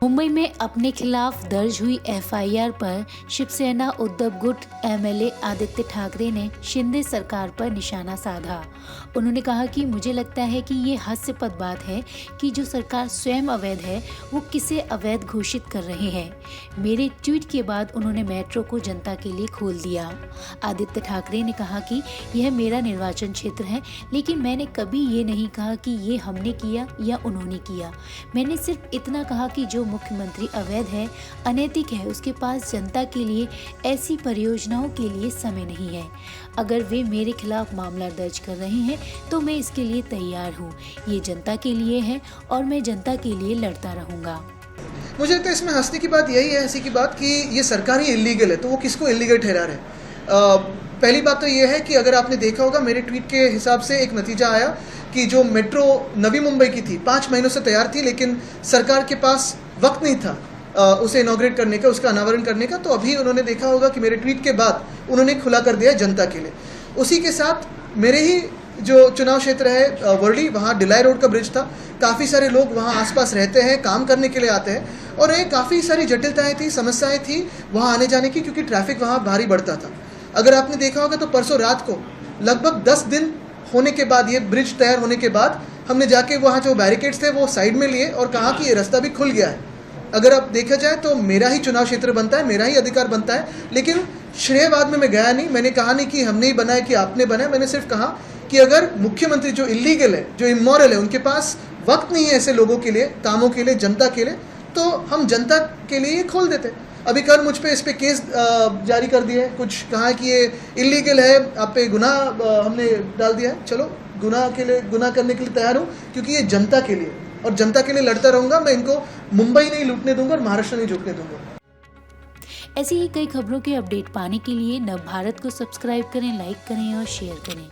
मुंबई में अपने खिलाफ दर्ज हुई एफआईआर पर शिवसेना उद्धव गुट एमएलए आदित्य ठाकरे ने शिंदे सरकार पर निशाना साधा। उन्होंने कहा कि मुझे लगता है कि ये हास्यास्पद बात है कि जो सरकार स्वयं अवैध है वो किसे अवैध घोषित कर रहे हैं। मेरे ट्वीट के बाद उन्होंने मेट्रो को जनता के लिए खोल दिया। आदित्य ठाकरे ने कहा कि यह मेरा निर्वाचन क्षेत्र है, लेकिन मैंने कभी ये नहीं कहा कि ये हमने किया या उन्होंने किया। मैंने सिर्फ इतना कहा कि जो मुख्यमंत्री अवैध है, अनैतिक है, उसके पास जनता के लिए ऐसी परियोजनाओं के लिए समय नहीं है। अगर वे मेरे खिलाफ मामला दर्ज कर रहे हैं तो मैं इसके लिए तैयार हूँ। ये जनता के लिए है और मैं जनता के लिए लड़ता रहूँगा। मुझे लगता है इसमें हंसने की बात यही है, हंसी की बात कि ये सरकार ही इलीगल है, तो वो किसको इलीगल ठहरा रहे हैं। पहली बात तो ये है कि अगर आपने देखा होगा मेरे ट्वीट के हिसाब से एक नतीजा आया कि जो मेट्रो नवी मुंबई की थी 5 महीनों से तैयार थी, लेकिन सरकार के पास वक्त नहीं था उसे इनॉग्रेट करने का, उसका अनावरण करने का। तो अभी उन्होंने देखा होगा कि मेरे ट्वीट के बाद उन्होंने खुला कर दिया जनता के लिए। उसी के साथ मेरे ही जो चुनाव क्षेत्र है वर्ली, वहाँ डिलाई रोड का ब्रिज था। काफ़ी सारे लोग वहाँ आसपास रहते हैं, काम करने के लिए आते हैं, और ये काफ़ी सारी जटिलताएं थी, समस्याएं थी वहाँ आने जाने की, क्योंकि ट्रैफिक वहाँ भारी बढ़ता था। अगर आपने देखा होगा तो परसों रात को लगभग 10 दिन होने के बाद, ये ब्रिज तैयार होने के बाद, हमने जाके वहाँ जो बैरिकेड्स थे वो साइड में लिए और कहा कि ये रास्ता भी खुल गया है। अगर अब देखा जाए तो मेरा ही चुनाव क्षेत्र बनता है, मेरा ही अधिकार बनता है, लेकिन श्रेयवाद में मैं गया नहीं। मैंने कहा नहीं कि हमने ही बनाया कि आपने बनाया। मैंने सिर्फ कहा कि अगर मुख्यमंत्री जो इलीगल है, जो इमोरल है, उनके पास वक्त नहीं है ऐसे लोगों के लिए, कामों के लिए, जनता के लिए, तो हम जनता के लिए ये खोल देते। अभी कल मुझ पे इस पे केस जारी कर दिए, कुछ कहा कि ये इलीगल है, आप पे गुनाह हमने डाल दिया है। चलो, गुनाह करने के लिए तैयार हूँ, क्योंकि ये जनता के लिए, और जनता के लिए लड़ता रहूंगा। मैं इनको मुंबई नहीं लूटने दूंगा और महाराष्ट्र नहीं झुकने दूंगा। ऐसी ही कई खबरों के अपडेट पाने के लिए नव भारत को सब्सक्राइब करें, लाइक करें और शेयर करें।